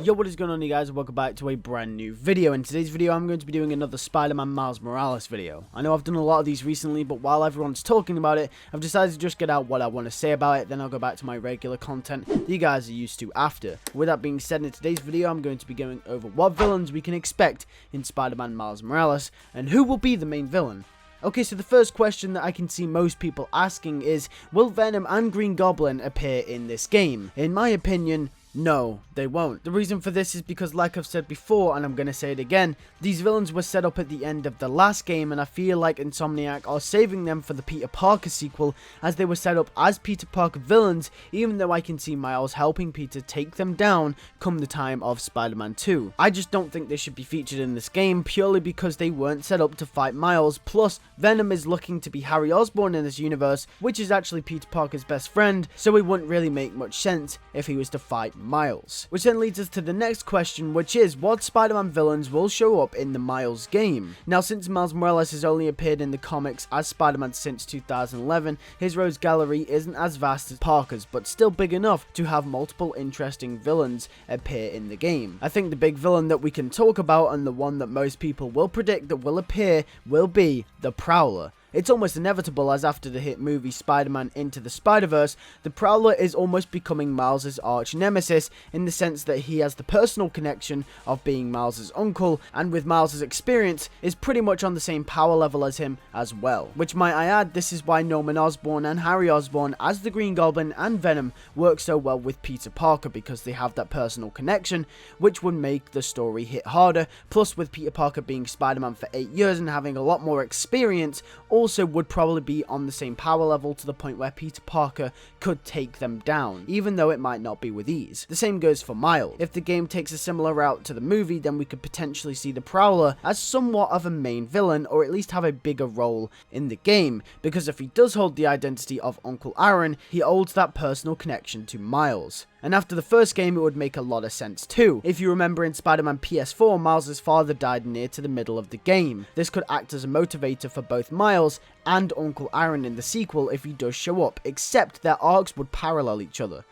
Yo, what is going on, you guys? Welcome back to a brand new video. In today's video, I'm going to be doing another Spider-Man Miles Morales video. I know I've done a lot of these recently, but while everyone's talking about it, I've decided to just get out what I want to say about it, then I'll go back to my regular content that you guys are used to after. With that being said, in today's video, I'm going to be going over what villains we can expect in Spider-Man Miles Morales, and who will be the main villain. Okay, so the first question that I can see most people asking is, will Venom and Green Goblin appear in this game? In my opinion, no, they won't. The reason for this is because, like I've said before, and I'm going to say it again, these villains were set up at the end of the last game, and I feel like Insomniac are saving them for the Peter Parker sequel, as they were set up as Peter Parker villains, even though I can see Miles helping Peter take them down come the time of Spider-Man 2. I just don't think they should be featured in this game, purely because they weren't set up to fight Miles, plus Venom is looking to be Harry Osborn in this universe, which is actually Peter Parker's best friend, so it wouldn't really make much sense if he was to fight Miles. Which then leads us to the next question, which is, what Spider-Man villains will show up in the Miles game? Now, since Miles Morales has only appeared in the comics as Spider-Man since 2011, his rogues gallery isn't as vast as Parker's, but still big enough to have multiple interesting villains appear in the game. I think the big villain that we can talk about, and the one that most people will predict that will appear, will be the Prowler. It's almost inevitable, as after the hit movie Spider-Man Into the Spider-Verse, the Prowler is almost becoming Miles' arch nemesis, in the sense that he has the personal connection of being Miles' uncle, and with Miles' experience, is pretty much on the same power level as him as well. Which, might I add, this is why Norman Osborn and Harry Osborn as the Green Goblin and Venom work so well with Peter Parker, because they have that personal connection, which would make the story hit harder. Plus, with Peter Parker being Spider-Man for 8 years and having a lot more experience, also would probably be on the same power level, to the point where Peter Parker could take them down, even though it might not be with ease. The same goes for Miles. If the game takes a similar route to the movie, then we could potentially see the Prowler as somewhat of a main villain, or at least have a bigger role in the game, because if he does hold the identity of Uncle Aaron, he holds that personal connection to Miles. And after the first game, it would make a lot of sense too. If you remember, in Spider-Man PS4, Miles' father died near to the middle of the game. This could act as a motivator for both Miles and Uncle Aaron in the sequel if he does show up, except their arcs would parallel each other.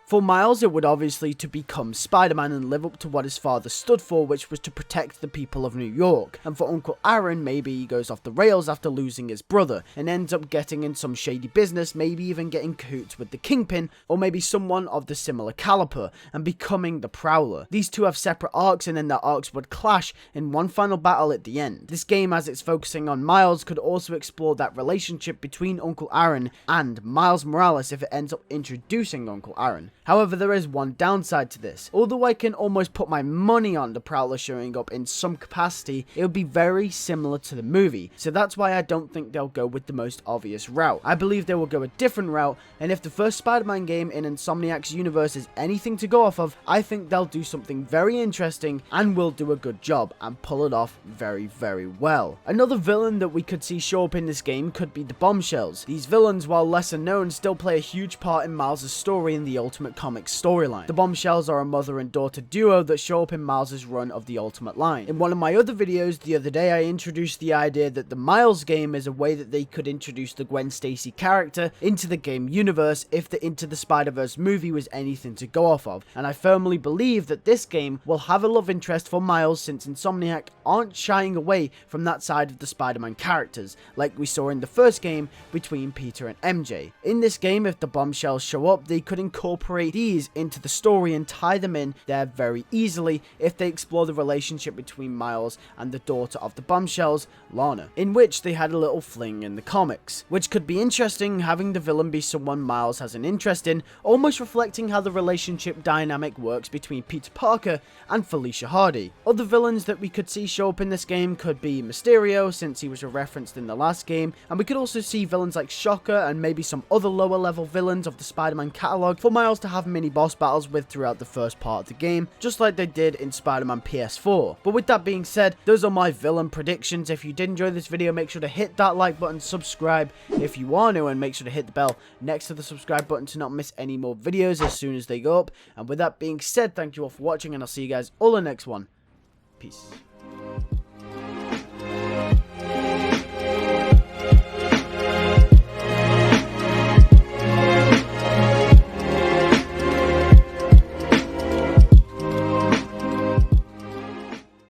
For Miles, it would obviously to become Spider-Man and live up to what his father stood for, which was to protect the people of New York. And for Uncle Aaron, maybe he goes off the rails after losing his brother, and ends up getting in some shady business, maybe even getting cahoots with the Kingpin, or maybe someone of the similar caliber, and becoming the Prowler. These two have separate arcs, and then their arcs would clash in one final battle at the end. This game, as it's focusing on Miles, could also explore that relationship between Uncle Aaron and Miles Morales if it ends up introducing Uncle Aaron. However, there is one downside to this. Although I can almost put my money on the Prowler showing up in some capacity, it would be very similar to the movie, so that's why I don't think they'll go with the most obvious route. I believe they will go a different route, and if the first Spider-Man game in Insomniac's universe is anything to go off of, I think they'll do something very interesting and will do a good job and pull it off very, very well. Another villain that we could see show up in this game could be the Bombshells. These villains, while lesser known, still play a huge part in Miles' story in the Ultimate Comics storyline. The Bombshells are a mother and daughter duo that show up in Miles' run of the Ultimate line. In one of my other videos the other day, I introduced the idea that the Miles game is a way that they could introduce the Gwen Stacy character into the game universe if the Into the Spider-Verse movie was anything to go off of, and I firmly believe that this game will have a love interest for Miles, since Insomniac aren't shying away from that side of the Spider-Man characters, like we saw in the first game between Peter and MJ. In this game, if the Bombshells show up, they could incorporate these into the story and tie them in there very easily if they explore the relationship between Miles and the daughter of the Bombshells, Lana, in which they had a little fling in the comics, which could be interesting, having the villain be someone Miles has an interest in, almost reflecting how the relationship dynamic works between Peter Parker and Felicia Hardy. Other villains that we could see show up in this game could be Mysterio, since he was referenced in the last game, and we could also see villains like Shocker and maybe some other lower level villains of the Spider-Man catalog for Miles to have mini boss battles with throughout the first part of the game, just like they did in Spider-Man PS4. But with that being said, those are my villain predictions. If you did enjoy this video, make sure to hit that like button, subscribe if you are new, and make sure to hit the bell next to the subscribe button to not miss any more videos as soon as they go up. And with that being said, thank you all for watching, and I'll see you guys all in the next one. Peace.